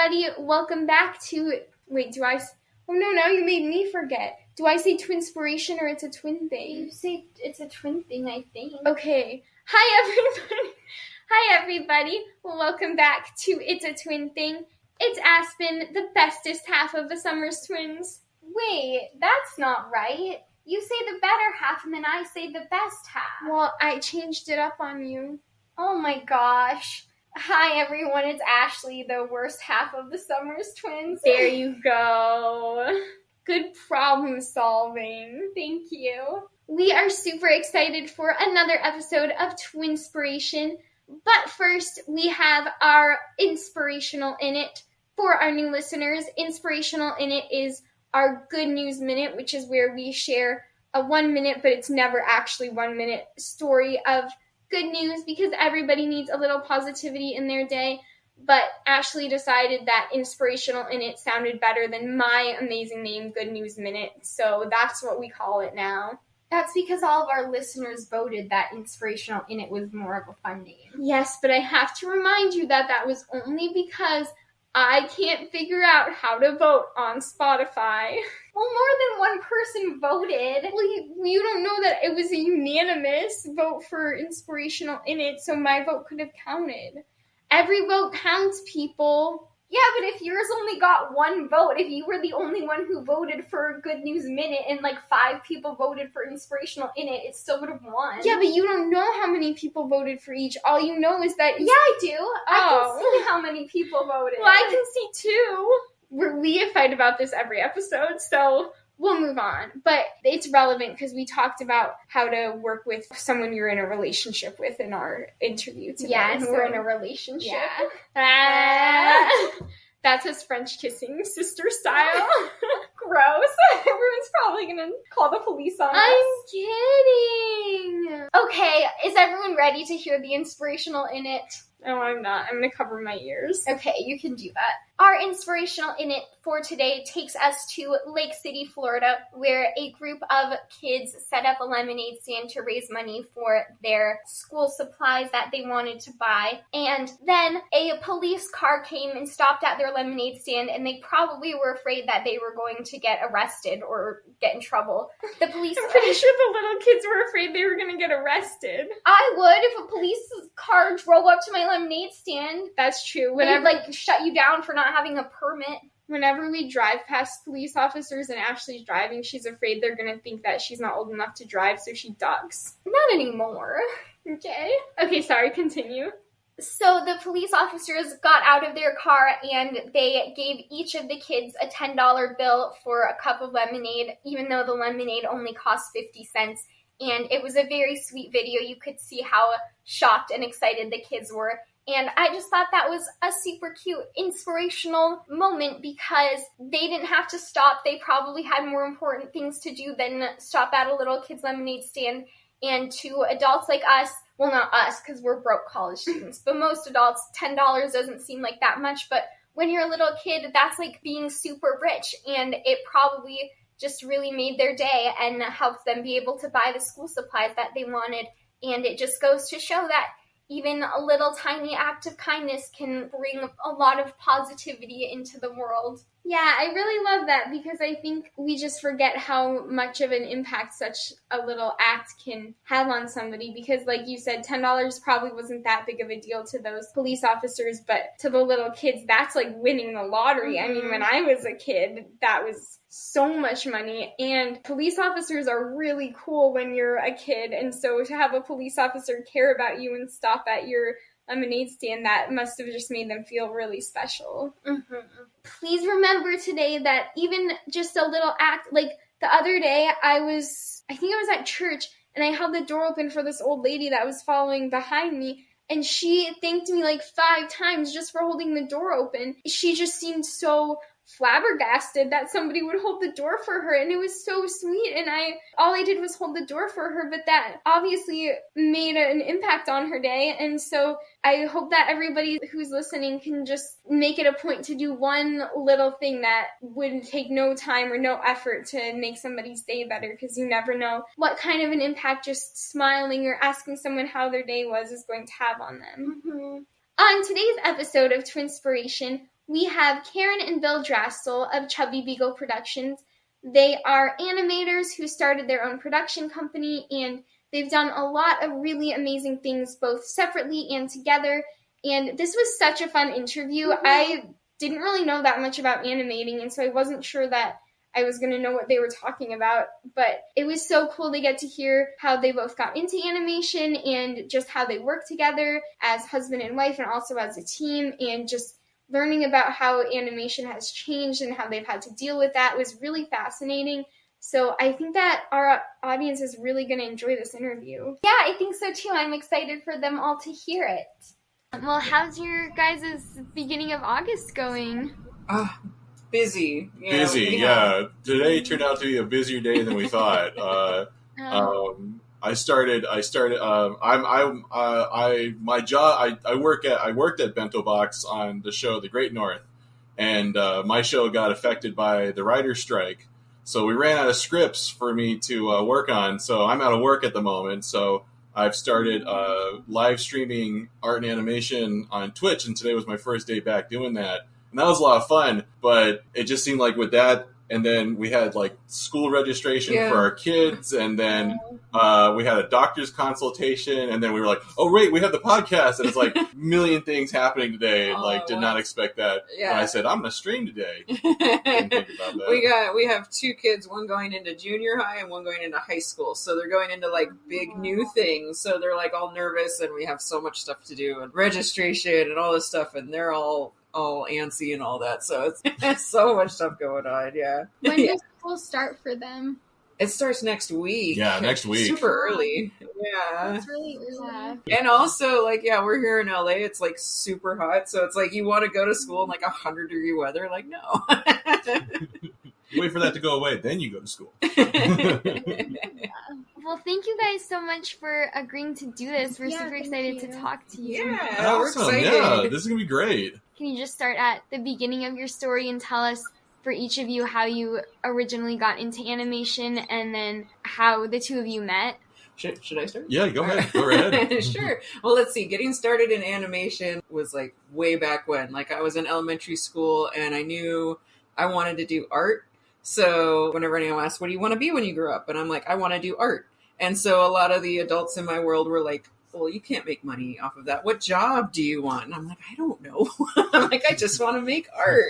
everybody. Welcome back to... Wait, do I... Oh, no, now you made me forget. Do I say Twinspiration or it's a twin thing? You say it's a twin thing, I think. Okay. Hi, everybody. Welcome back to It's a Twin Thing. It's Aspen, the bestest half of the Summer's twins. Wait, that's not right. You say the better half, and then I say the best half. Well, I changed it up on you. Oh my gosh. Hi, everyone. It's Ashley, the worst half of the Summer's twins. There you go. Good problem solving. Thank you. We are super excited for another episode of Twinspiration. But first, we have our Inspirational In It. For our new listeners, Inspirational In It is our Good News Minute, which is where we share a 1 minute, but it's never actually 1 minute story of good news because everybody needs a little positivity in their day. But Ashley decided that Inspirational In It sounded better than my amazing name, Good News Minute. So that's what we call it now. That's because all of our listeners voted that Inspirational In It was more of a fun name. Yes, but I have to remind you that that was only because I can't figure out how to vote on Spotify. Well, more than one person voted. Well, you don't know that it was a unanimous vote for Inspirational In It, so my vote could have counted. Every vote counts, people. Yeah, but if yours only got one vote, if you were the only one who voted for Good News Minute and like 5 people voted for Inspirational In It, it still would have won. Yeah, but you don't know how many people voted for each. All you know is that... Yeah, I do. I can see how many people voted. Well, I can see too. We fight about this every episode, so we'll move on. But it's relevant because we talked about how to work with someone you're in a relationship with in our interview today. Yeah, and we're in a relationship. Yeah. That's us French kissing, sister style. Gross. Everyone's probably going to call the police on us. I'm kidding. Okay, is everyone ready to hear the Inspirational In It? No, I'm not. I'm going to cover my ears. Okay, you can do that. Our Inspirational In It for today takes us to Lake City, Florida, where a group of kids set up a lemonade stand to raise money for their school supplies that they wanted to buy. And then a police car came and stopped at their lemonade stand, and they probably were afraid that they were going to get arrested or get in trouble. The police... I'm pretty sure the little kids were afraid they were going to get arrested. I would if a police car drove up to my lemonade stand. That's true. Whenever shut you down for not having a permit. Whenever we drive past police officers and Ashley's driving, she's afraid they're going to think that she's not old enough to drive, so she ducks. Not anymore. Okay, sorry, continue. So the police officers got out of their car and they gave each of the kids a $10 bill for a cup of lemonade, even though the lemonade only cost 50 cents. And it was a very sweet video. You could see how shocked and excited the kids were. And I just thought that was a super cute, inspirational moment because they didn't have to stop. They probably had more important things to do than stop at a little kid's lemonade stand. And to adults like us, well, not us because we're broke college students, but most adults, $10 doesn't seem like that much. But when you're a little kid, that's like being super rich. And it probably just really made their day and helped them be able to buy the school supplies that they wanted. And it just goes to show that even a little tiny act of kindness can bring a lot of positivity into the world. Yeah, I really love that because I think we just forget how much of an impact such a little act can have on somebody because, like you said, $10 probably wasn't that big of a deal to those police officers, but to the little kids, that's like winning the lottery. Mm-hmm. I mean, when I was a kid, that was so much money, and police officers are really cool when you're a kid, and so to have a police officer care about you and stop at your lemonade stand, that must have just made them feel really special. Mm-hmm. Please remember today that even just a little act, like the other day I think I was at church and I held the door open for this old lady that was following behind me and she thanked me like 5 times just for holding the door open. She just seemed so flabbergasted that somebody would hold the door for her, and it was so sweet, and all I did was hold the door for her, but that obviously made an impact on her day, and so I hope that everybody who's listening can just make it a point to do one little thing that would take no time or no effort to make somebody's day better, because you never know what kind of an impact just smiling or asking someone how their day was is going to have on them. Mm-hmm. On today's episode of Twinspiration, we have Karen and Bill Drastal of Chubby Beagle Productions. They are animators who started their own production company, and they've done a lot of really amazing things both separately and together. And this was such a fun interview. I didn't really know that much about animating, and so I wasn't sure that I was going to know what they were talking about, but it was so cool to get to hear how they both got into animation and just how they work together as husband and wife and also as a team, and just learning about how animation has changed and how they've had to deal with that was really fascinating. So I think that our audience is really going to enjoy this interview. Yeah, I think so too. I'm excited for them all to hear it. Well, how's your guys' beginning of August going? Busy. Busy, yeah. Today turned out to be a busier day than we thought. I worked at Bento Box on the show The Great North, and my show got affected by the writer's strike. So we ran out of scripts for me to work on. So I'm out of work at the moment. So I've started live streaming art and animation on Twitch, and today was my first day back doing that. And that was a lot of fun, but it just seemed like with that, and then we had like school registration for our kids, and then we had a doctor's consultation, and then we were like, oh, wait, we have the podcast, and it's like a million things happening today, and did not expect that. When I said, I'm going to stream today. Didn't think about that. We have two kids, one going into junior high and one going into high school, so they're going into like big new things, so they're like all nervous, and we have so much stuff to do, and registration and all this stuff, and they're all antsy and all that, so it's so much stuff going on. When does school start for them? It starts next week. Yeah, next week. Super early. That's really early. And also, like, we're here in LA. It's like super hot, so it's like you want to go to school in like 100-degree weather. Like, no. You wait for that to go away, then you go to school. Well, thank you guys so much for agreeing to do this. We're super excited to talk to you. Yeah, we're excited. Yeah, this is going to be great. Can you just start at the beginning of your story and tell us, for each of you, how you originally got into animation and then how the two of you met? Should I start? Yeah, go ahead. Go ahead. Sure. Well, let's see. Getting started in animation was like way back when. Like I was in elementary school and I knew I wanted to do art. So whenever anyone asks, what do you want to be when you grow up? And I'm like, I want to do art. And so a lot of the adults in my world were like, well, you can't make money off of that. What job do you want? And I'm like, I don't know. I'm like, I just want to make art,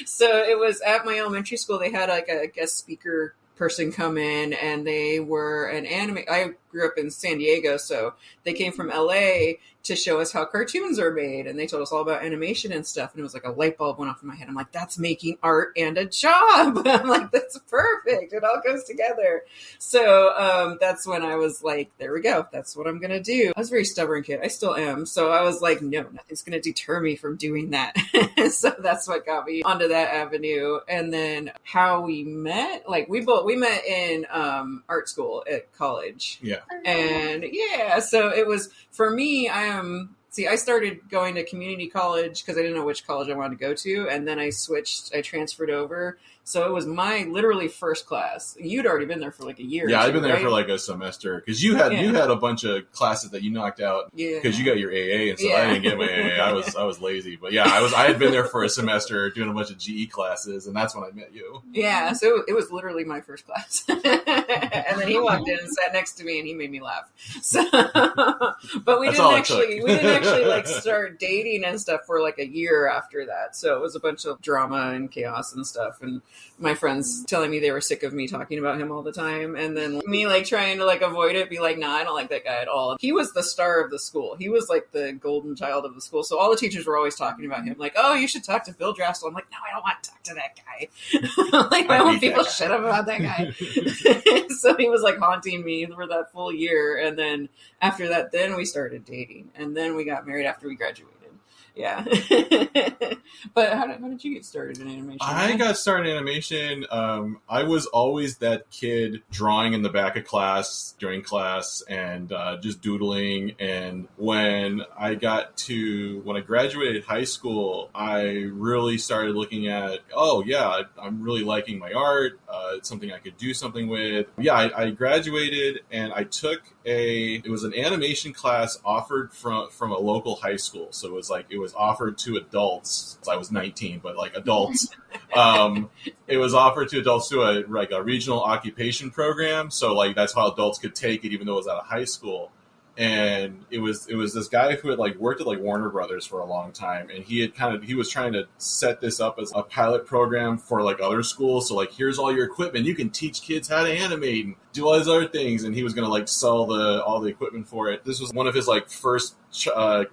So it was at my elementary school. They had like a guest speaker person come in, and they were an anime. I grew up in San Diego, so they came from LA to show us how cartoons are made, and they told us all about animation and stuff, and it was like a light bulb went off in my head. I'm like, that's making art and a job. I'm like, that's perfect. It all goes together. So that's when I was like, there we go. That's what I'm going to do. I was a very stubborn kid. I still am. So I was like, no, nothing's going to deter me from doing that. So that's what got me onto that avenue. And then how we met, like we met in art school at college. Yeah. And so it was, for me, I started going to community college because I didn't know which college I wanted to go to. And then I transferred over. So it was my literally first class. You'd already been there for like a year. Yeah, I've been there for like a semester because you had a bunch of classes that you knocked out because you got your AA, and so I didn't get my AA. I was lazy, but I had been there for a semester doing a bunch of GE classes, and that's when I met you. Yeah, so it was literally my first class, and then he walked in and sat next to me, and he made me laugh. So, but we didn't actually like start dating and stuff for like a year after that. So it was a bunch of drama and chaos and stuff, and my friends telling me they were sick of me talking about him all the time, and then me like trying to like avoid it, be like, nah, I don't like that guy at all. He was the star of the school. He was like the golden child of the school. So all the teachers were always talking about him, like, oh, you should talk to Bill Drastal. I'm like, no, I don't want to talk to that guy. Like, I want people shut up about that guy. So he was like haunting me for that full year, and then after that, then we started dating, and then we got married after we graduated. Yeah. But how did you get started in animation? I got started in animation. I was always that kid drawing in the back of class during class and just doodling. And when I graduated high school, I really started looking at, I'm really liking my art. It's something I could do something with. Yeah, I graduated and I took it was an animation class offered from a local high school. So it was was offered to adults. I was 19, but like adults. It was offered to adults through a regional occupation program. So like that's how adults could take it, even though it was out of high school. And it was this guy who had like worked at like Warner Brothers for a long time, and he was trying to set this up as a pilot program for like other schools. So like, here's all your equipment, you can teach kids how to animate and do all these other things. And he was going to like sell all the equipment for it. This was one of his like first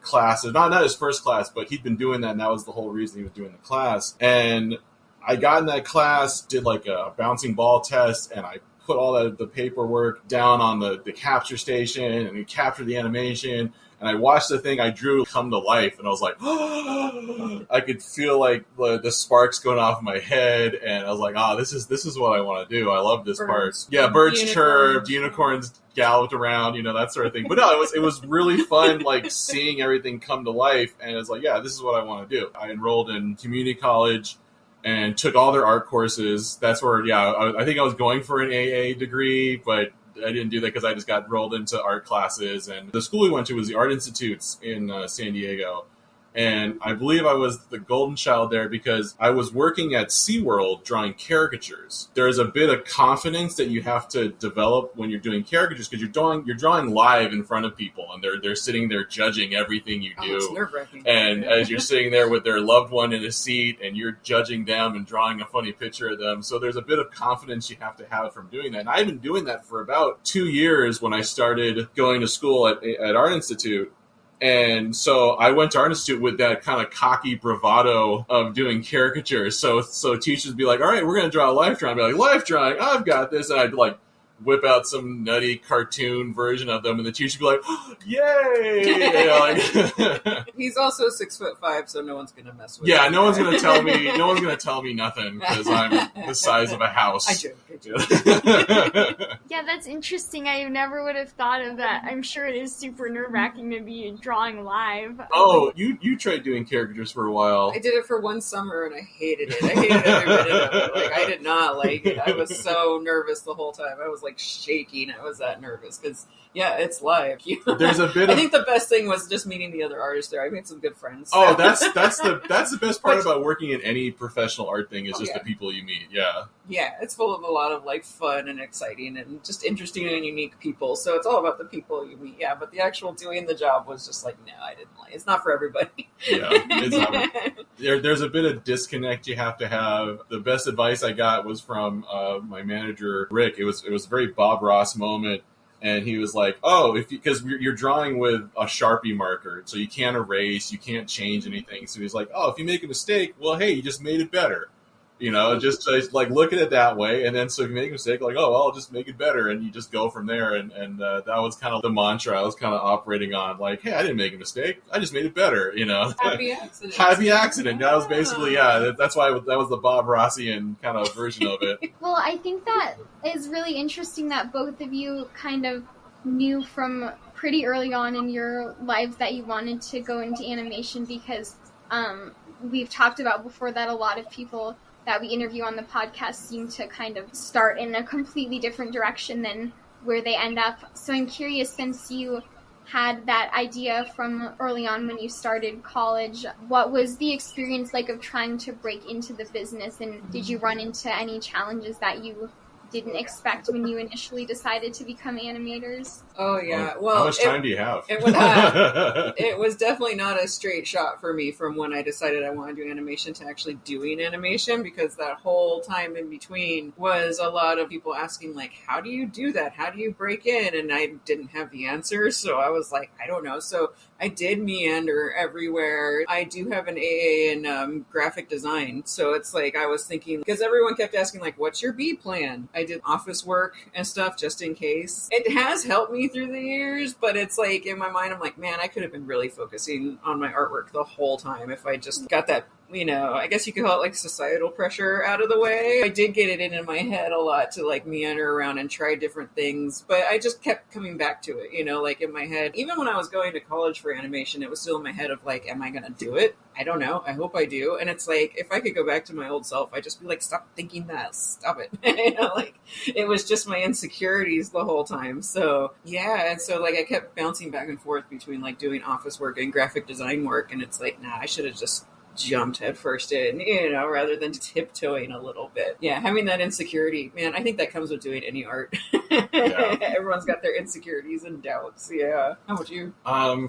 classes, not his first class, but he'd been doing that, and that was the whole reason he was doing the class. And I got in that class, did like a bouncing ball test, and I put all the paperwork down on the capture station, and we captured the animation, and I watched the thing I drew come to life, and I was like, oh! I could feel like the sparks going off in my head, and I was like, this is what I want to do. I love this part. Yeah, birds chirped, unicorns galloped around, that sort of thing. But no, it was really fun, like seeing everything come to life, and I was like, yeah, this is what I want to do. I enrolled in community college and took all their art courses. That's where, I think I was going for an AA degree, but I didn't do that because I just got rolled into art classes. And the school we went to was the Art Institutes in San Diego. And I believe I was the golden child there because I was working at SeaWorld drawing caricatures. There's a bit of confidence that you have to develop when you're doing caricatures because you're drawing live in front of people, and they're sitting there judging everything you do. It's nerve-wracking. And as you're sitting there with their loved one in a seat, and you're judging them and drawing a funny picture of them. So there's a bit of confidence you have to have from doing that. And I've been doing that for about 2 years when I started going to school at Art Institute. And so I went to Art Institute with that kind of cocky bravado of doing caricatures. So teachers would be like, all right, we're going to draw a life drawing. I'd be like, life drawing, I've got this. And I'd like whip out some nutty cartoon version of them. And the teacher would be like, oh, yay! He's also 6'5", so no one's going to mess with him. Yeah, no one's going to tell me nothing because I'm the size of a house. I joke. Yeah, that's interesting. I never would have thought of that. I'm sure it is super nerve-wracking to be drawing live. Oh, you tried doing caricatures for a while. I did it for one summer, and I hated it. I hated every minute of it. Like, I did not like it. I was so nervous the whole time. I was like shaking. I was that nervous because, yeah, it's live. There's a bit. I think the best thing was just meeting the other artists there. I made some good friends. Oh, that's the best part about working in any professional art thing is just the people you meet. Yeah. Yeah, it's full of a lot of like fun and exciting and just interesting and unique people. So it's all about the people you meet. Yeah, but the actual doing the job was just like, no, I didn't like. It's not for everybody. Yeah, it's not. There's a bit of disconnect you have to have. The best advice I got was from my manager Rick. It was a very Bob Ross moment. And he was like, oh, because you're drawing with a Sharpie marker, so you can't erase, you can't change anything. So he's like, oh, if you make a mistake, well, hey, you just made it better. Just like look at it that way. And then so if you make a mistake, like, oh, well, I'll just make it better. And you just go from there. And that was kind of the mantra I was kind of operating on. Like, hey, I didn't make a mistake. I just made it better, Happy accident. Happy accident. That was basically, that's why that was the Bob Rossian kind of version of it. Well, I think that is really interesting that both of you kind of knew from pretty early on in your lives that you wanted to go into animation because we've talked about before that a lot of people that we interview on the podcast seem to kind of start in a completely different direction than where they end up. So I'm curious, since you had that idea from early on when you started college, what was the experience like of trying to break into the business, and did you run into any challenges that you didn't expect when you initially decided to become animators? Oh, yeah. Well, how much time do you have? It was definitely not a straight shot for me from when I decided I wanted to do animation to actually doing animation, because that whole time in between was a lot of people asking, like, how do you do that? How do you break in? And I didn't have the answers, so I was like, I don't know. So I did meander everywhere. I do have an AA in graphic design, so it's like I was thinking, because everyone kept asking, like, what's your B plan? I did office work and stuff just in case. It has helped me through the years, but it's like in my mind, I'm like, man, I could have been really focusing on my artwork the whole time if I just got that I guess you could call it like societal pressure out of the way. I did get it in my head a lot to like meander around and try different things, but I just kept coming back to it, like in my head. Even when I was going to college for animation, it was still in my head of like, am I going to do it? I don't know. I hope I do. And it's like, if I could go back to my old self, I'd just be like, stop thinking that. Stop it. Like it was just my insecurities the whole time. So yeah. And so like I kept bouncing back and forth between like doing office work and graphic design work. And it's like, nah, I should have just jumped headfirst in, rather than tiptoeing a little bit. Yeah, having that insecurity, man, I think that comes with doing any art. Yeah. Everyone's got their insecurities and doubts. Yeah. How about you?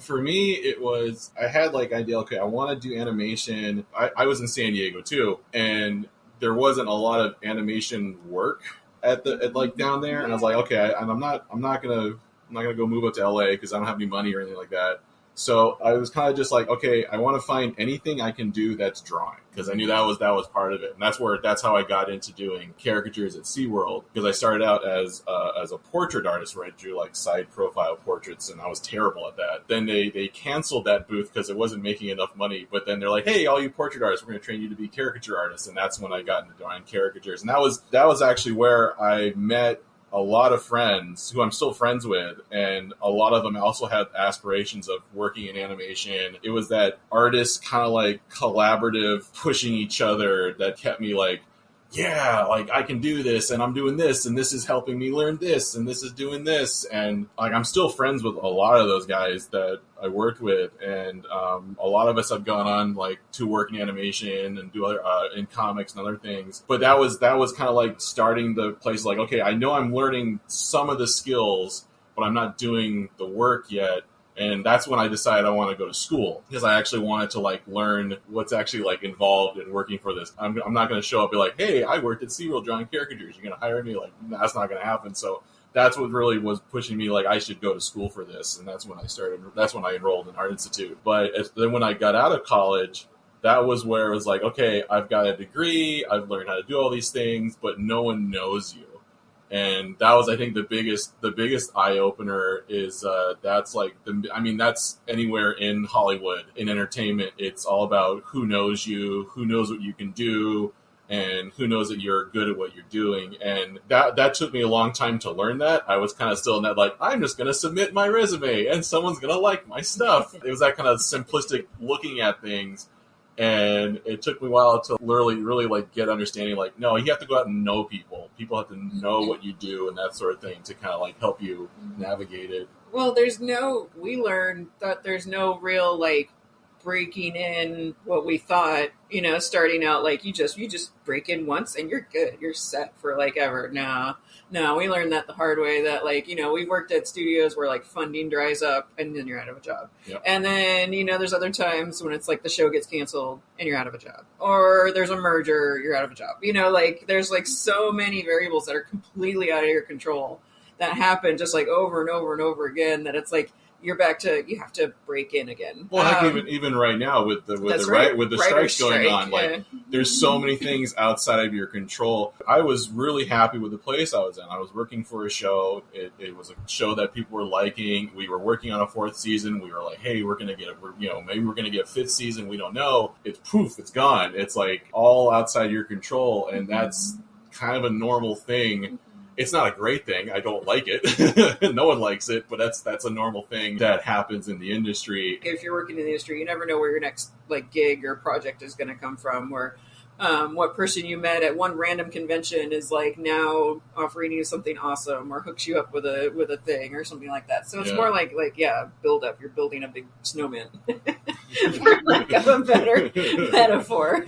For me, it was, I had like idea, okay, I want to do animation. I was in San Diego too, and there wasn't a lot of animation work at like down there, and I was like, okay, I'm not gonna go move up to LA because I don't have any money or anything like that. So I was kind of just like, okay, I want to find anything I can do that's drawing, because I knew that was part of it, and that's how I got into doing caricatures at SeaWorld, because I started out as a portrait artist where I drew like side profile portraits, and I was terrible at that. Then they canceled that booth because it wasn't making enough money. But then they're like, hey, all you portrait artists, we're going to train you to be caricature artists, and that's when I got into drawing caricatures, and that was actually where I met a lot of friends who I'm still friends with, and a lot of them also had aspirations of working in animation. It was that artist kind of like collaborative pushing each other that kept me like, yeah, like I can do this, and I'm doing this, and this is helping me learn this, and this is doing this. And like I'm still friends with a lot of those guys that I worked with, and a lot of us have gone on like to work in animation and do other in comics and other things. But that was kind of like starting the place like, okay, I know I'm learning some of the skills, but I'm not doing the work yet. And that's when I decided I want to go to school, because I actually wanted to like learn what's actually like involved in working for this. I'm not going to show up and be like, hey, I worked at SeaWorld drawing caricatures. You're going to hire me? Like, that's not going to happen. So that's what really was pushing me. Like, I should go to school for this. And that's when I enrolled in Art Institute. But then when I got out of college, that was where it was like, okay, I've got a degree. I've learned how to do all these things, but no one knows you. And that was, I think, the biggest eye opener is that's anywhere in Hollywood, in entertainment. It's all about who knows you, who knows what you can do, and who knows that you're good at what you're doing. And that took me a long time to learn that. I was kind of still in that, like, I'm just going to submit my resume and someone's going to like my stuff. It was that kind of simplistic looking at things. And it took me a while to really like get understanding, like, no, you have to go out and know people. People have to know what you do and that sort of thing to kind of like help you navigate it. Well, we learned that there's no real like breaking in what we thought, starting out like you just break in once and you're good. You're set for like ever. No, we learned that the hard way, that like, we worked at studios where like funding dries up and then you're out of a job. Yep. And then, there's other times when it's like the show gets canceled and you're out of a job, or there's a merger, you're out of a job. Like there's like so many variables that are completely out of your control that happen just like over and over and over again, that it's like, you have to break in again. Well, heck, even right now with the strikes going on, like there's so many things outside of your control. I was really happy with the place I was in. I was working for a show. It was a show that people were liking. We were working on a 4th season. We were like, hey, maybe we're gonna get 5th season. We don't know. It's poof, it's gone. It's like all outside your control, and that's kind of a normal thing. It's not a great thing. I don't like it. No one likes it, but that's a normal thing that happens in the industry. If you're working in the industry, you never know where your next like gig or project is going to come from, or what person you met at one random convention is like now offering you something awesome or hooks you up with a thing or something like that. So it's more like build up. You're building a big snowman for lack of a better metaphor.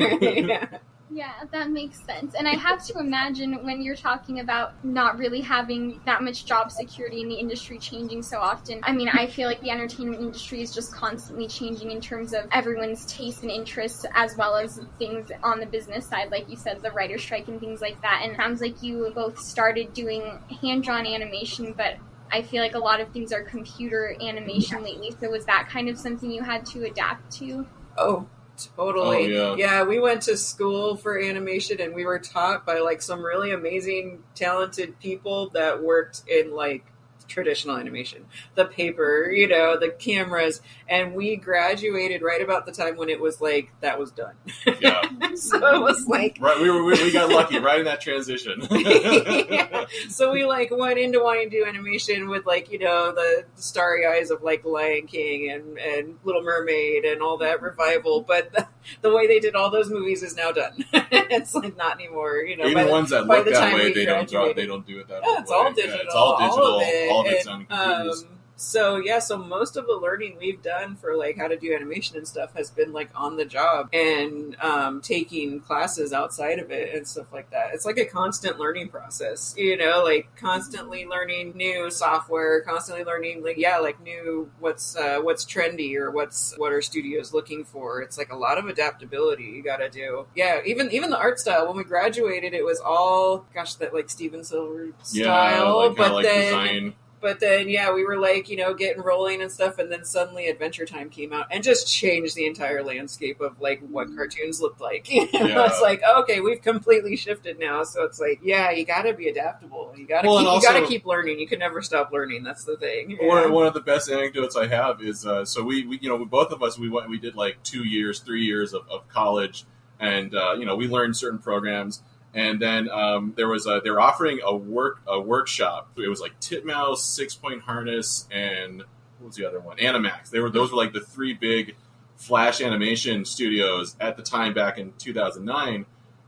Yeah, that makes sense. And I have to imagine when you're talking about not really having that much job security in the industry changing so often. I mean, I feel like the entertainment industry is just constantly changing in terms of everyone's tastes and interests, as well as things on the business side, like you said, the writer's strike and things like that. And it sounds like you both started doing hand-drawn animation, but I feel like a lot of things are computer animation lately. So was that kind of something you had to adapt to? Oh, totally. Oh, yeah, we went to school for animation and we were taught by like some really amazing, talented people that worked in like traditional animation, the paper, you know, the cameras, and we graduated right about the time when it was like that was done. Yeah. So it was like Right, we got lucky right in that transition. yeah. So we like went into wanting to do animation with like, you know, the starry eyes of like Lion King and Little Mermaid and all that revival, but the way they did all those movies is now done. It's like not anymore, you know. Even the ones that look that way, they don't graduated. they don't do it that Yeah, way. it's all digital. Yeah, it's all digital. All of it's And, on computers. so most of the learning we've done for like how to do animation and stuff has been like on the job and taking classes outside of it and stuff like that. It's like a constant learning process, you know, like constantly learning new software, constantly learning like new what's trendy or what are studios looking for. It's like a lot of adaptability you got to do. Yeah, even the art style. When we graduated, it was all that like Steven Silver style, like, but like then. design. But then, yeah, we were like, you know, getting rolling and stuff, and then suddenly Adventure Time came out and just changed the entire landscape of like what cartoons looked like. You know? Yeah. It's like, okay, we've completely shifted now. So it's like, yeah, you got to be adaptable. You got to you got to keep learning. You can never stop learning. That's the thing. Yeah. One of the best anecdotes I have is so we you know, both of us we did like 3 years of college, and you know, we learned certain programs. And then they were offering a workshop. It was like Titmouse, 6-Point Harness, and what was the other one? Animax. Those were like the three big Flash animation studios at the time back in 2009.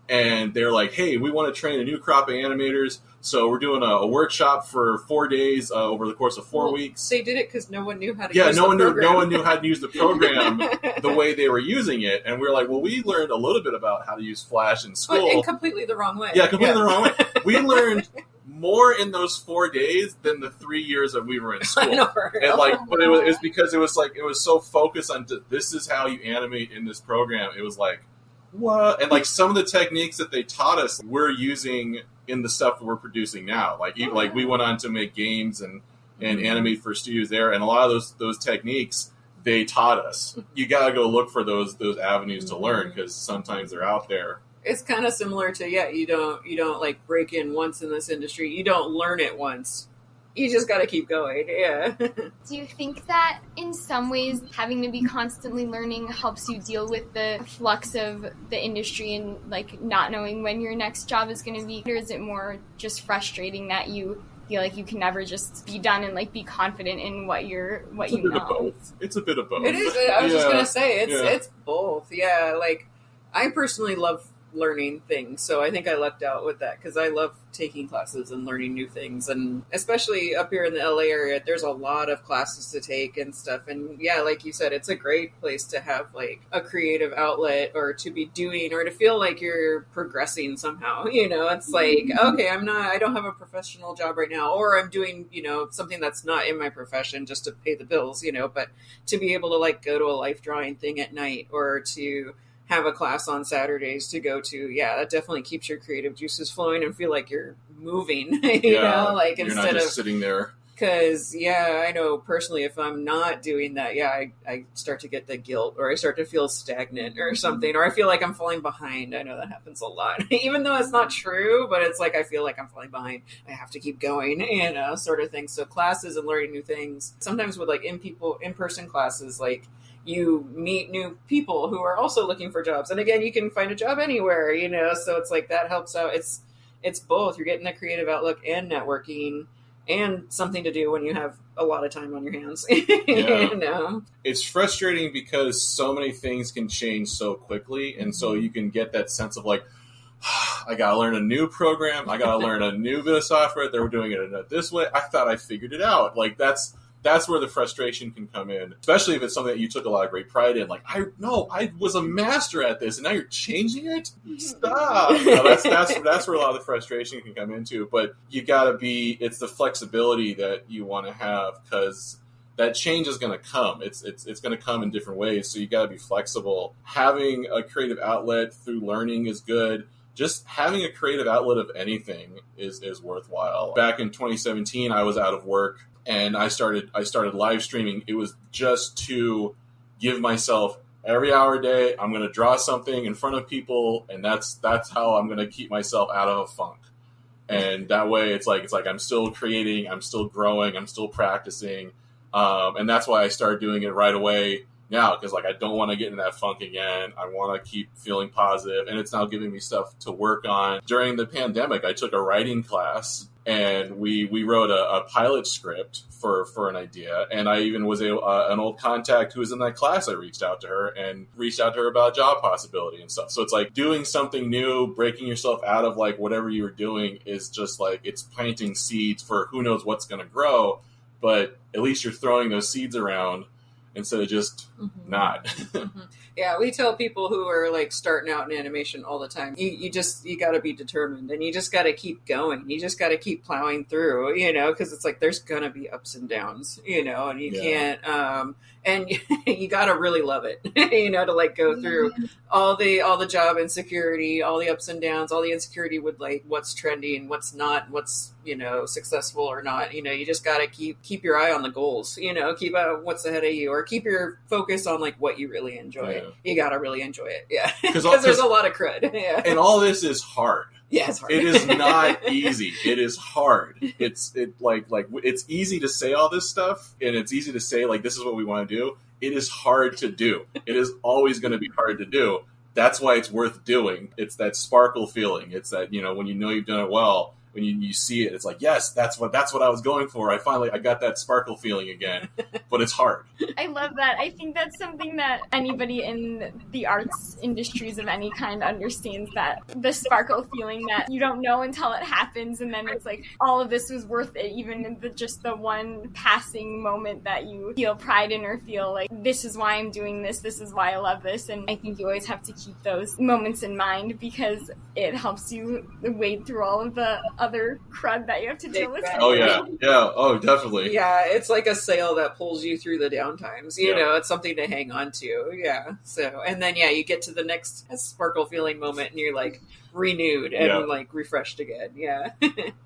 And they're like, hey, we want to train a new crop of animators, so we're doing a workshop for 4 days over the course of 4 weeks. They did it because no one knew how to use the program. No one knew how to use the program the way they were using it. And we were like, well, we learned a little bit about how to use Flash in school. And completely the wrong way. Yeah, completely the wrong way. We learned more in those 4 days than the 3 years that we were in school. I know, for real. And like, but it was because it was so focused on this is how you animate in this program. It was like, what? And like some of the techniques that they taught us, we're using in the stuff that we're producing now. Like like we went on to make games and animate for studios there, and a lot of those techniques they taught us. You gotta go look for those avenues to learn, because sometimes they're out there. It's kind of similar to you don't like break in once in this industry. You don't learn it once. You just got to keep going. Yeah. Do you think that in some ways having to be constantly learning helps you deal with the flux of the industry and like not knowing when your next job is going to be? Or is it more just frustrating that you feel like you can never just be done and like be confident in what you know? It's a bit of both. It is. I was just going to say it's both. Yeah. Like I personally love learning things, so I think I lucked out with that because I love taking classes and learning new things, and especially up here in the LA area there's a lot of classes to take and stuff, and yeah, like you said, it's a great place to have like a creative outlet or to be doing or to feel like you're progressing somehow, you know. It's like, okay, I don't have a professional job right now, or I'm doing, you know, something that's not in my profession just to pay the bills, you know, but to be able to like go to a life drawing thing at night or to have a class on Saturdays to go to, yeah, that definitely keeps your creative juices flowing and feel like you're moving, you know, like you're instead not just of sitting there. Because, yeah, I know personally if I'm not doing that, yeah, I start to get the guilt or I start to feel stagnant or something, or I feel like I'm falling behind. I know that happens a lot, even though it's not true, but it's like I feel like I'm falling behind. I have to keep going, you know, sort of thing. So classes and learning new things, sometimes with like in-person classes, like you meet new people who are also looking for jobs. And again, you can find a job anywhere, you know, so it's like that helps out. It's both. You're getting a creative outlook and networking and something to do when you have a lot of time on your hands. You know? It's frustrating because so many things can change so quickly, and so you can get that sense of like, I gotta learn a new program, I gotta learn a new bit of software, they were doing it this way, I thought I figured it out. Like that's where the frustration can come in, especially if it's something that you took a lot of great pride in. Like, I was a master at this, and now you're changing it? Stop! No, that's where a lot of the frustration can come into. But you gotta it's the flexibility that you want to have, because that change is going to come. It's going to come in different ways, so you got to be flexible. Having a creative outlet through learning is good. Just having a creative outlet of anything is worthwhile. Back in 2017, I was out of work, and I started live streaming. It was just to give myself every hour a day, I'm going to draw something in front of people, and that's how I'm going to keep myself out of a funk. And that way it's like I'm still creating, I'm still growing, I'm still practicing. And that's why I started doing it right away now, because like I don't want to get in that funk again. I want to keep feeling positive, and it's now giving me stuff to work on. During the pandemic, I took a writing class, and we wrote a pilot script for an idea. And I even was an old contact who was in that class. I reached out to her about job possibility and stuff. So it's like doing something new, breaking yourself out of like whatever you were doing is just like, it's planting seeds for who knows what's going to grow. But at least you're throwing those seeds around instead of just not. Yeah, we tell people who are like starting out in animation all the time, you got to be determined, and you just got to keep going. You just got to keep plowing through, because it's like there's going to be ups and downs, and you can't, and you got to really love it, to like go through all the job insecurity, all the ups and downs, all the insecurity with like what's trending, what's not, what's, successful or not. You just got to keep your eye on the goals, keep out what's ahead of you, or keep your focus on like what you really enjoy. Yeah. You got to really enjoy it. Yeah. Because there's a lot of crud. Yeah. And all this is hard. Yeah, it's hard. It is not easy. It is hard. It's easy to say all this stuff, and it's easy to say like this is what we want to do. It is hard to do. It is always going to be hard to do. That's why it's worth doing. It's that sparkle feeling. It's that when you've done it well, when you see it, it's like, yes, that's what I was going for. I got that sparkle feeling again, but it's hard. I love that. I think that's something that anybody in the arts industries of any kind understands, that the sparkle feeling that you don't know until it happens. And then it's like, all of this was worth it, even in just the one passing moment that you feel pride in, or feel like, this is why I'm doing this. This is why I love this. And I think you always have to keep those moments in mind, because it helps you wade through all of the other crud that you have to deal with. Oh yeah. Oh, definitely. Yeah, it's like a sail that pulls you through the downtimes. It's something to hang on to. Yeah. So, and then you get to the next sparkle feeling moment, and you're like renewed and like refreshed again. Yeah.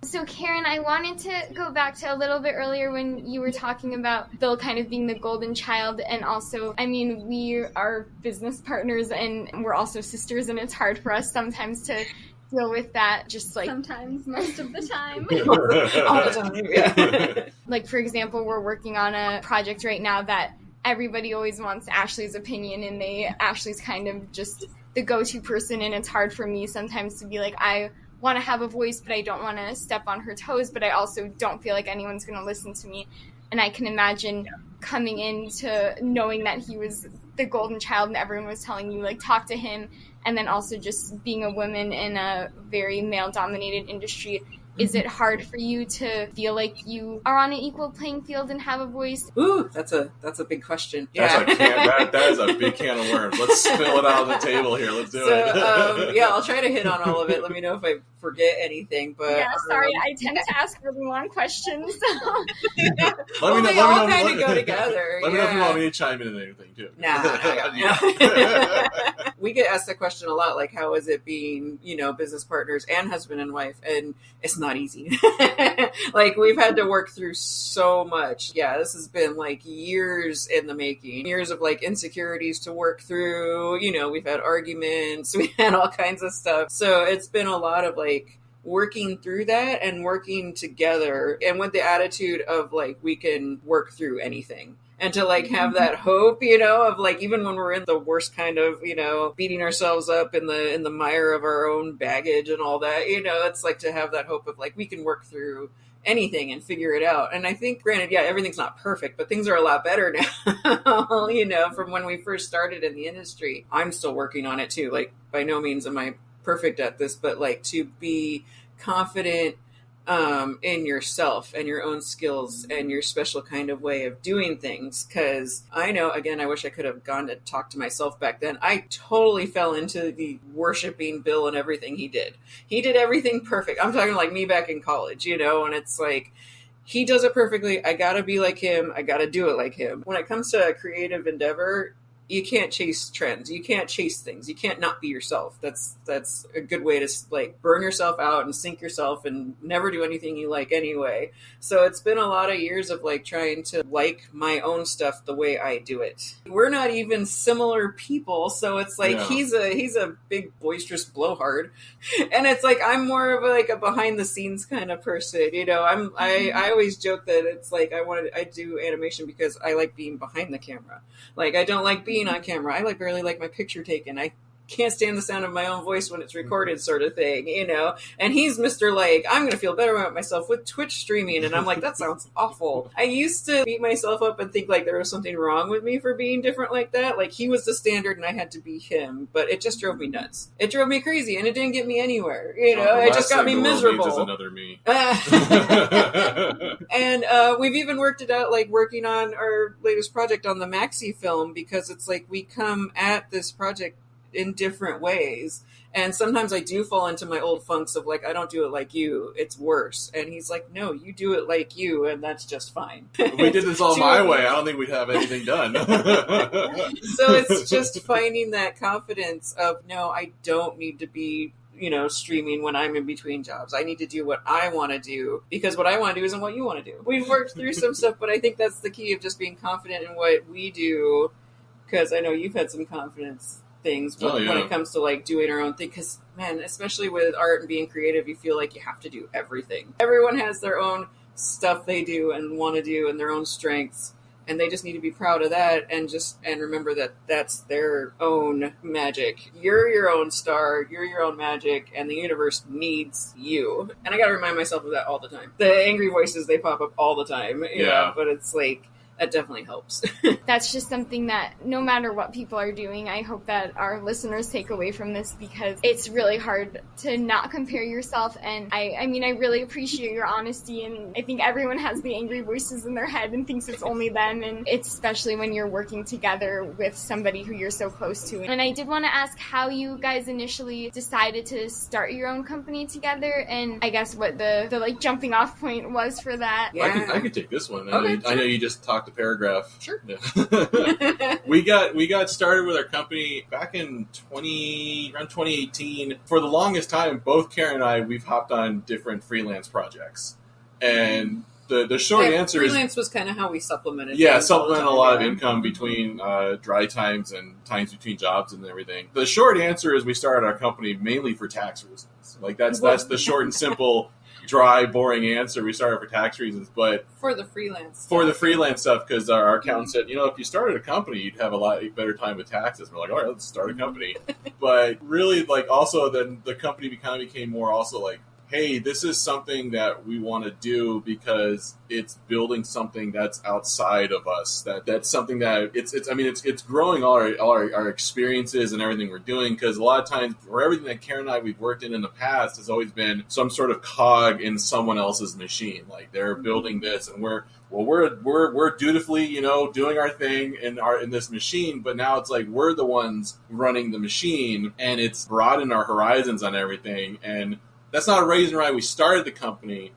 So Karen, I wanted to go back to a little bit earlier when you were talking about Bill kind of being the golden child, and also, I mean, we are business partners and we're also sisters, and it's hard for us sometimes to deal with that, just like sometimes, most of the time. All the time. Yeah. Like, for example, we're working on a project right now that everybody always wants Ashley's opinion, and Ashley's kind of just the go-to person, and it's hard for me sometimes to be like, I want to have a voice, but I don't want to step on her toes, but I also don't feel like anyone's going to listen to me. And I can imagine coming into knowing that he was the golden child and everyone was telling you, like, talk to him, and then also just being a woman in a very male-dominated industry. Is it hard for you to feel like you are on an equal playing field and have a voice? Ooh, that's a big question. That is a big can of worms. Let's spill it out on the table here. Let's do it. I'll try to hit on all of it. Let me know if I forget anything. But sorry, I tend to ask really long questions. So. Let me know. Kind of go together. Let me know if you want me to chime in on anything too. No. We get asked that question a lot. Like, how is it being, business partners and husband and wife? And it's not easy. Like, we've had to work through so much. Yeah, this has been like years in the making. Years of like insecurities to work through. We've had arguments. We had all kinds of stuff. So it's been a lot of like working through that and working together, and with the attitude of like, we can work through anything. And to like have that hope, of like, even when we're in the worst kind of, beating ourselves up in the mire of our own baggage and all that, it's like to have that hope of like, we can work through anything and figure it out. And I think, granted, everything's not perfect, but things are a lot better now, from when we first started in the industry. I'm still working on it too. Like, by no means am I perfect at this, but like, to be confident in yourself and your own skills and your special kind of way of doing things. Because I know, again, I wish I could have gone to talk to myself back then. I totally fell into the worshiping Bill and everything he did. He did everything perfect. I'm talking like me back in college, and it's like, he does it perfectly. I gotta be like him. I gotta do it like him. When it comes to a creative endeavor, you can't chase trends. You can't chase things. You can't not be yourself. That's a good way to like burn yourself out and sink yourself and never do anything you like anyway. So it's been a lot of years of like trying to like my own stuff the way I do it. We're not even similar people, so it's like he's a big boisterous blowhard, and it's like I'm more of like a behind the scenes kind of person. You know, I always joke that it's like I do animation because I like being behind the camera. Like I don't like being on camera. I barely like my picture taken. I can't stand the sound of my own voice when it's recorded, sort of thing, you know. And he's Mr. like, I'm gonna feel better about myself with Twitch streaming, and I'm like, that sounds awful. I used to beat myself up and think like there was something wrong with me for being different like that. Like he was the standard and I had to be him, but it just drove me nuts. It drove me crazy, and it didn't get me anywhere. You know, it just got me miserable. Is another me. And we've even worked it out, like working on our latest project on the Maxi film, because it's like we come at this project in different ways, and sometimes I do fall into my old funks of like, I don't do it like you, it's worse. And he's like, no, you do it like you, and that's just fine. If we did this all my way, I don't think we'd have anything done. So it's just finding that confidence of, no, I don't need to be, you know, streaming when I'm in between jobs. I need to do what I want to do, because what I want to do isn't what you want to do. We've worked through some stuff, but I think that's the key of just being confident in what we do, because I know you've had some confidence things when it comes to like doing our own thing, because man, especially with art and being creative, you feel like you have to do everything. Everyone has their own stuff they do and want to do and their own strengths, and they just need to be proud of that and remember that that's their own magic. You're your own star, you're your own magic, and the universe needs you. And I gotta remind myself of that all the time. The angry voices, they pop up all the time, you know, but it's like, that definitely helps. That's just something that no matter what people are doing, I hope that our listeners take away from this, because it's really hard to not compare yourself. And I mean, I really appreciate your honesty, and I think everyone has the angry voices in their head and thinks it's only them, and it's especially when you're working together with somebody who you're so close to. And I did want to ask how you guys initially decided to start your own company together, and I guess what the like jumping off point was for that. Yeah. I could take this one. Okay, I know you just talked the paragraph. Sure. Yeah. we got started with our company back in around 2018. For the longest time, both Karen and I, we've hopped on different freelance projects, and the short answer freelance was kind of how we supplemented. Supplemented a lot of income between dry times and times between jobs and everything. The short answer is we started our company mainly for tax reasons. Like that's the short and simple, dry, boring answer. We started for tax reasons, but for the freelance stuff, because our accountant said, if you started a company, you'd have a lot better time with taxes. We're like, all right, let's start a company. But really, like, also then the company kind of became more also like, hey, this is something that we want to do because it's building something that's outside of us. That's something that it's growing all our experiences and everything we're doing. Because a lot of times, for everything that Karen and I we've worked in the past has always been some sort of cog in someone else's machine. Like they're building this, and we're dutifully, doing our thing in this machine. But now it's like we're the ones running the machine, and it's broadened our horizons on everything. And that's not a reason why we started the company,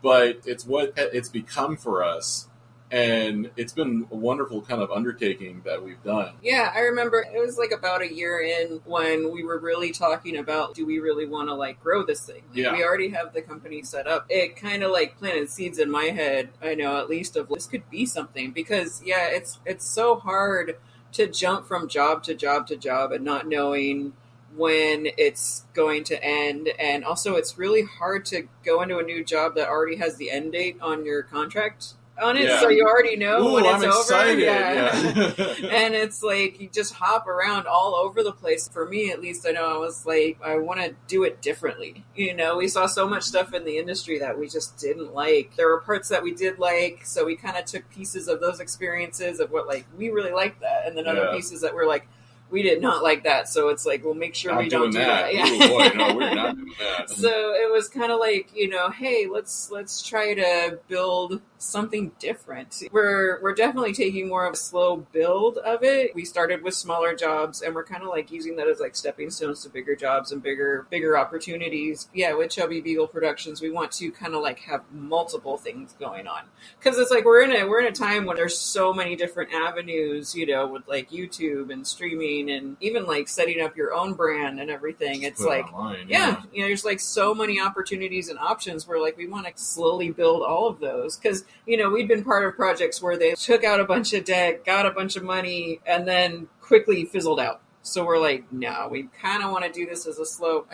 but it's what it's become for us. And it's been a wonderful kind of undertaking that we've done. Yeah, I remember it was like about a year in when we were really talking about, do we really want to like grow this thing? Like, we already have the company set up. It kind of like planted seeds in my head, I know, at least of this could be something. Because, it's so hard to jump from job to job to job and not knowing when it's going to end. And also it's really hard to go into a new job that already has the end date on your contract on it, so you already know when it's excited. over. And it's like you just hop around all over the place. For me, at least, I know I was like, I want to do it differently. We saw so much stuff in the industry that we just didn't like. There were parts that we did like, so we kind of took pieces of those experiences of what like we really liked that, and then other pieces that were like, we did not like that, so it's like, we'll make sure we don't do that. Oh boy, no, we're not doing that. So it was kind of like, hey, let's try to build something different. We're definitely taking more of a slow build of it. We started with smaller jobs, and we're kind of like using that as like stepping stones to bigger jobs and bigger opportunities. Yeah, with Chubby Beagle Productions, we want to kind of like have multiple things going on, because it's like we're in a time when there's so many different avenues, you know, with like YouTube and streaming and even like setting up your own brand and everything. It's like online, yeah, you know, there's like so many opportunities and options where like we want to slowly build all of those, because you know, we'd been part of projects where they took out a bunch of debt, got a bunch of money, and then quickly fizzled out. So we're like, no, we kind of want to do this as a slow,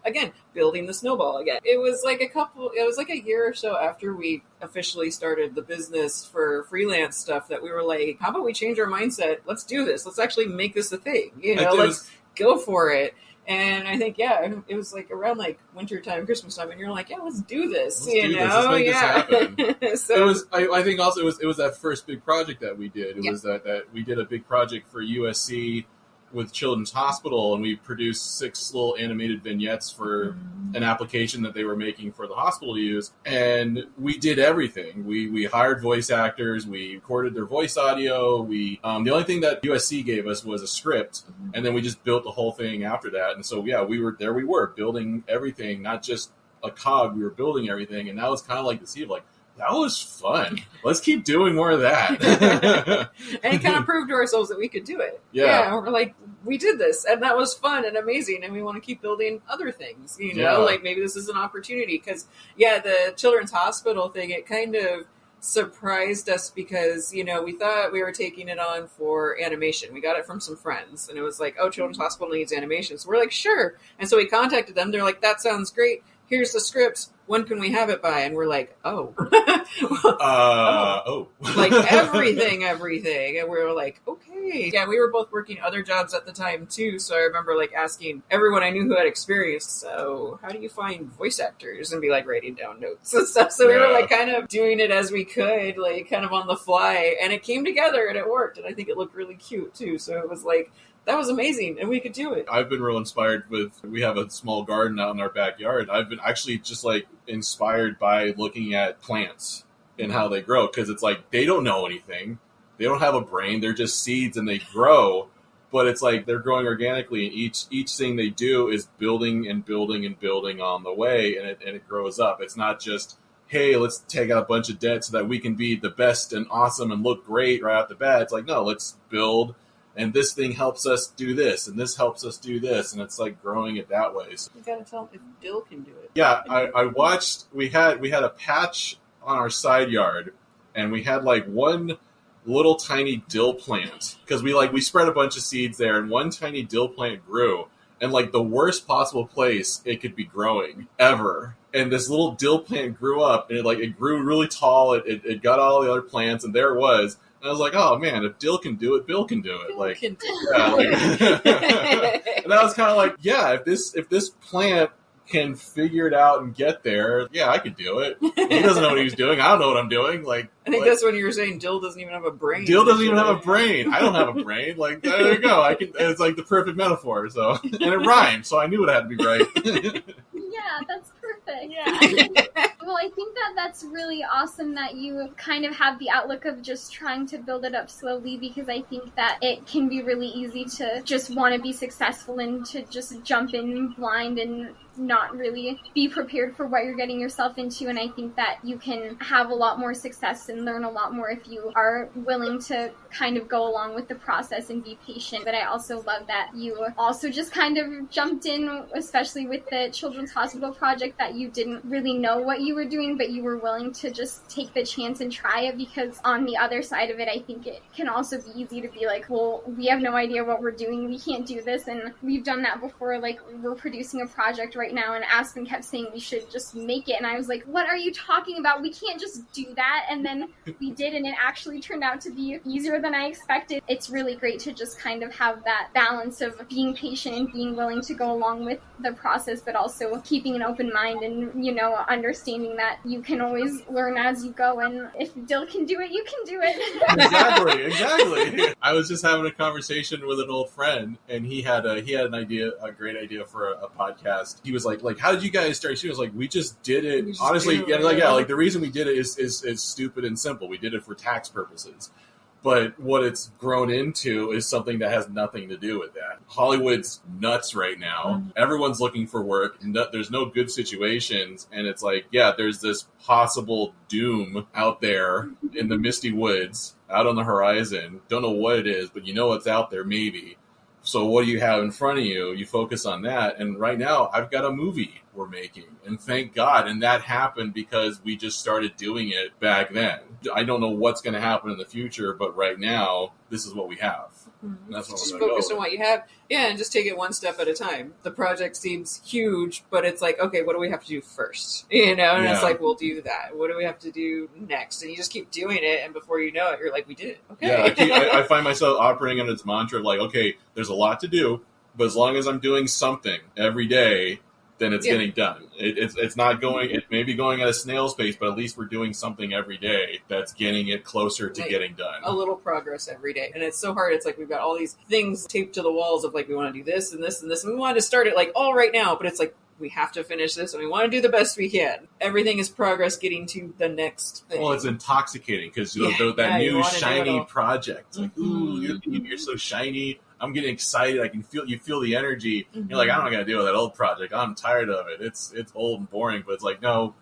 again, building the snowball again. It was like a year or so after we officially started the business for freelance stuff that we were like, how about we change our mindset? Let's do this. Let's actually make this a thing. You know, let's go for it. And I think, yeah, it was like around like winter time, Christmas time, and you're like, yeah, let's do this. Let's make this happen. So it was. I think also it was that first big project that we did. It was that we did a big project for USC with Children's Hospital, and we produced 6 little animated vignettes for an application that they were making for the hospital to use. And we did everything. We hired voice actors. We recorded their voice audio. The only thing that USC gave us was a script, and then we just built the whole thing after that. And so, yeah, we were building everything, not just a cog. We were building everything, and that was kind of like the seed of like, that was fun. Let's keep doing more of that. And it kind of proved to ourselves that we could do it. Yeah. We're like, we did this, and that was fun and amazing, and we want to keep building other things, you know? Like, maybe this is an opportunity, because, yeah, the Children's Hospital thing, it kind of surprised us because, you know, we thought we were taking it on for animation. We got it from some friends, and it was like, oh, Children's Hospital needs animation. So we're like, sure. And so we contacted them. They're like, that sounds great. Here's the scripts. When can we have it by? And we're like, oh. Like everything. And we were like, okay. Yeah, we were both working other jobs at the time too. So I remember like asking everyone I knew who had experience, so how do you find voice actors? And be like writing down notes and stuff. So we were like kind of doing it as we could, like kind of on the fly. And it came together and it worked. And I think it looked really cute too. So it was like, that was amazing, and we could do it. I've been real inspired we have a small garden out in our backyard. I've been actually just like inspired by looking at plants and how they grow, because it's like they don't know anything. They don't have a brain. They're just seeds and they grow, but it's like they're growing organically, and each thing they do is building and building and building on the way, and it grows up. It's not just, hey, let's take out a bunch of debt so that we can be the best and awesome and look great right off the bat. It's like, no, let's build. And this thing helps us do this, and this helps us do this, and it's like growing it that way. So, you gotta tell them if Dill can do it. Yeah, I watched. We had a patch on our side yard, and we had like one little tiny dill plant, because we spread a bunch of seeds there, and one tiny dill plant grew, and like the worst possible place it could be growing ever. And this little dill plant grew up, and it grew really tall. It got all the other plants, and there it was. And I was like, oh man, if Dill can do it, Bill can do it. Bill can do it. And I was kind of like, yeah, if this plant can figure it out and get there, yeah, I could do it. He doesn't know what he's doing. I don't know what I'm doing. Like, I think that's when you were saying Dill doesn't even have a brain. Dill doesn't even have a brain. I don't have a brain. Like, there you go. It's like the perfect metaphor. So, and it rhymes, so I knew it had to be right. Yeah, that's perfect. Yeah. Well, I think that's really awesome that you kind of have the outlook of just trying to build it up slowly, because I think that it can be really easy to just want to be successful and to just jump in blind and not really be prepared for what you're getting yourself into. And I think that you can have a lot more success and learn a lot more if you are willing to kind of go along with the process and be patient. But I also love that you also just kind of jumped in, especially with the Children's Hospital project, that you didn't really know what you were doing, but you were willing to just take the chance and try it, because on the other side of it, I think it can also be easy to be like, well, we have no idea what we're doing. We can't do this. And we've done that before. Like, we're producing a project right now, and Aspen kept saying we should just make it. And I was like, what are you talking about? We can't just do that. And then we did, and it actually turned out to be easier than I expected. It's really great to just kind of have that balance of being patient and being willing to go along with the process, but also keeping an open mind and, you know, understanding that you can always learn as you go. And if Dill can do it, you can do it. Exactly. I was just having a conversation with an old friend, and he had a great idea for a podcast. He he was like, how did you guys start shooting? I was like, we just did it. We just Honestly, do, like the reason we did it is stupid and simple. We did it for tax purposes. But what it's grown into is something that has nothing to do with that. Hollywood's nuts right now. Mm-hmm. Everyone's looking for work. There's no good situations. And it's like, yeah, there's this possible doom out there in the misty woods, out on the horizon. Don't know what it is, but you know it's out there maybe. So what do you have in front of you? You focus on that. And right now, I've got a movie we're making. And thank God. And that happened because we just started doing it back then. I don't know what's going to happen in the future, but right now, this is what we have. Mm-hmm. That's what just we're going to focus on what you have. Yeah, and just take it one step at a time. The project seems huge, but it's like, okay, what do we have to do first? And it's like, we'll do that. What do we have to do next? And you just keep doing it, and before you know it, you're like, we did it. Okay. Yeah, I find myself operating on this mantra of like, okay, there's a lot to do, but as long as I'm doing something every day, then it's getting done. It's not going, it may be going at a snail's pace, but at least we're doing something every day that's getting it closer to getting done. A little progress every day. And it's so hard. It's like we've got all these things taped to the walls of like, we want to do this and this and this. And we want to start it like all right now, but it's like, we have to finish this and we want to do the best we can. Everything is progress getting to the next thing. Well, it's intoxicating because that new shiny project. It's like, ooh, you're so shiny. I'm getting excited. I can feel the energy. Mm-hmm. You're like, I'm not gonna deal with that old project. I'm tired of it. It's old and boring. But it's like, no.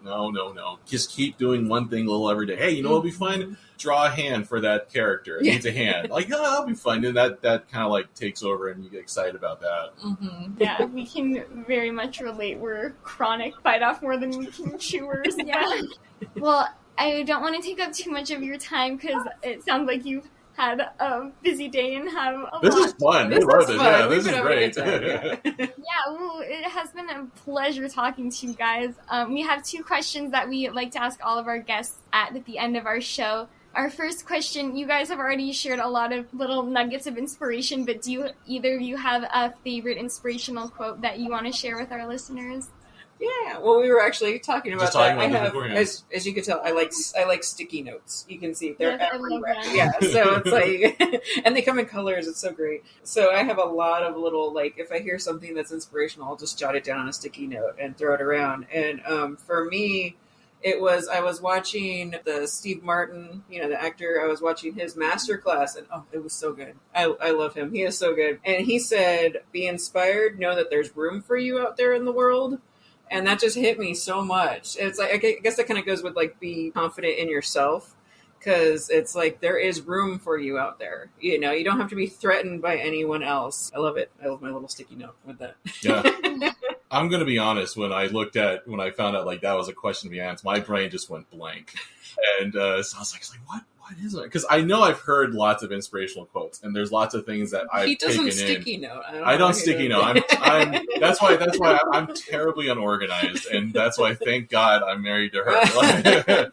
Just keep doing one thing a little every day. Hey, you know what'll be fun? Draw a hand for that character. It needs a hand. Like, oh, that'll be fun. And that kind of like takes over, and you get excited about that. Mm-hmm. Yeah, we can very much relate. We're chronic bite off more than we can chewers. Yeah. Well, I don't want to take up too much of your time because it sounds like you've had a busy day and have a This lot. Is fun. We love this. Yeah, this is great. Well, it has been a pleasure talking to you guys. We have 2 questions that we like to ask all of our guests at the end of our show. Our first question, you guys have already shared a lot of little nuggets of inspiration, but do either of you have a favorite inspirational quote that you want to share with our listeners? Yeah, well, we were actually talking about that. I have, as you can tell, I like sticky notes. You can see they're everywhere. Yeah, so it's like, and they come in colors. It's so great. So I have a lot of little, like, if I hear something that's inspirational, I'll just jot it down on a sticky note and throw it around. And for me, I was watching the Steve Martin, the actor. I was watching his masterclass, and it was so good. I love him. He is so good. And he said, "Be inspired. Know that there's room for you out there in the world." And that just hit me so much. It's like, I guess that kind of goes with like, be confident in yourself. Because it's like, there is room for you out there. You don't have to be threatened by anyone else. I love it. I love my little sticky note with that. Yeah. I'm going to be honest. When I found out like that was a question to be answered, my brain just went blank. And so I was like, what? What is it? Because I know I've heard lots of inspirational quotes, and there's lots of things that I've taken in. He doesn't sticky note. I don't sticky note. That's why I'm terribly unorganized, and that's why thank God I'm married to her.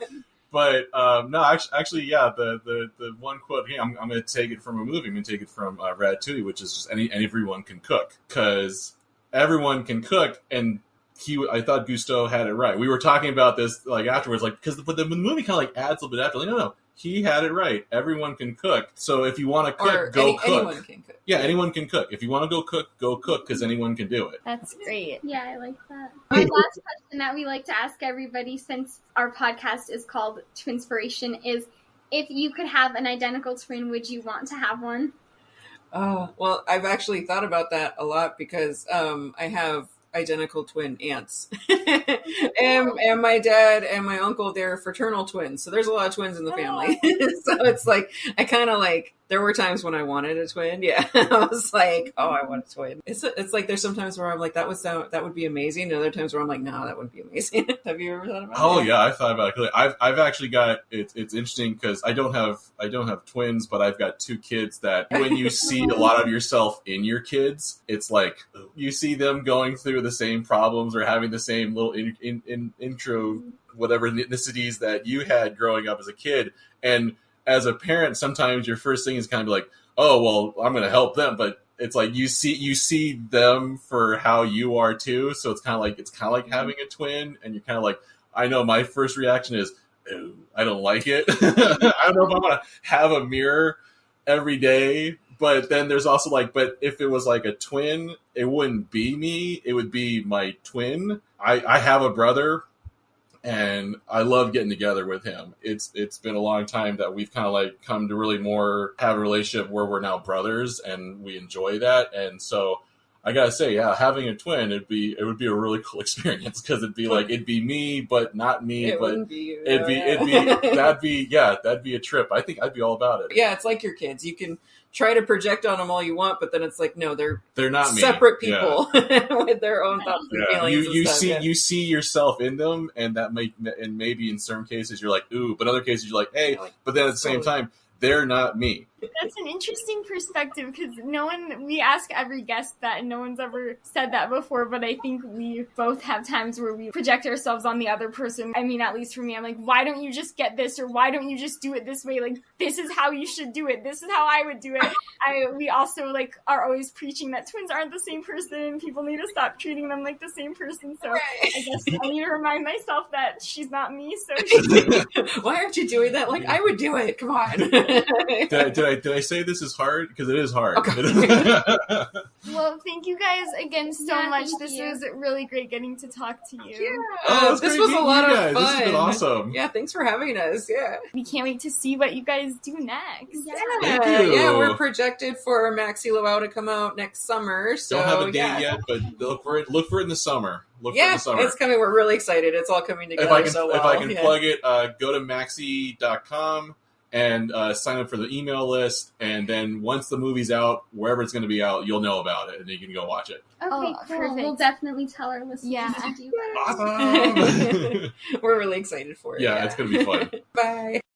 But no, actually, yeah. The one quote here, I'm going to take it from a movie. I'm going to take it from Ratatouille, which is just everyone can cook, because everyone can cook, and I thought Gusteau had it right. We were talking about this like afterwards, like because the movie kind of like adds a little bit after. Like, no. He had it right. Everyone can cook. So if you want to cook, go cook. Anyone can cook. Yeah, anyone can cook. If you want to go cook, because anyone can do it. That's great. Yeah, I like that. Our last question that we like to ask everybody, since our podcast is called Twinspiration, is if you could have an identical twin, would you want to have one? Well, I've actually thought about that a lot because I have identical twin aunts. and my dad and my uncle, they're fraternal twins. So there's a lot of twins in the family. So it's like, I kind of like, there were times when I wanted a twin. Yeah. I was like, I want a twin. It's like, there's sometimes where I'm like, that would be amazing. And other times where I'm like, no, that wouldn't be amazing. Have you ever thought about it? Oh yeah, I've thought about it. I've actually got, it's interesting because I don't have twins, but I've got 2 kids that when you see a lot of yourself in your kids, it's like you see them going through the same problems or having the same little intro, whatever ethnicities that you had growing up as a kid. And as a parent, sometimes your first thing is kind of be like, oh, well, I'm going to help them. But it's like you see them for how you are too. So it's kind of like having a twin. And you're kind of like, I know my first reaction is, I don't like it. I don't know if I'm going to have a mirror every day. But then there's also like, but if it was like a twin, it wouldn't be me. It would be my twin. I have a brother, and I love getting together with him. It's been a long time that we've kind of like come to really more have a relationship where we're now brothers, and we enjoy that. And so I gotta say, yeah, having a twin, it would be a really cool experience, because it'd be me, but not me. It but wouldn't be you. that'd be a trip. I think I'd be all about it. Yeah, it's like your kids. You can try to project on them all you want, but then it's like, no, they're not me. separate people with their own thoughts and feelings. You see yourself in them, and and maybe in some cases you're like, ooh, but other cases you're like, hey, but then at the same time, they're not me. That's an interesting perspective, because we ask every guest that, and no one's ever said that before, but I think we both have times where we project ourselves on the other person. I mean, at least for me, I'm like, why don't you just get this, or why don't you just do it this way? Like, this is how you should do it. This is how I would do it. We also like are always preaching that twins aren't the same person. People need to stop treating them like the same person. So I guess I need to remind myself that she's not me. So why aren't you doing that? Like, I would do it. Come on. Did I say this is hard? Because it is hard. Okay. Well, thank you guys again so much. This you. was really great getting to talk to you. Yeah, this was a lot of fun. This has been awesome. Yeah, thanks for having us. Yeah. We can't wait to see what you guys do next. Thank you. Yeah, we're projected for Maxi Luau to come out next summer. So, don't have a date yet, but look for it in the summer. It's coming. We're really excited. It's all coming together if I can plug it, go to maxi.com and sign up for the email list, and then once the movie's out, wherever it's going to be out, you'll know about it, and you can go watch it. Okay, cool. Perfect. We'll definitely tell our listeners Yeah. to do that. Awesome! We're really excited for it. Yeah, it's going to be fun. Bye.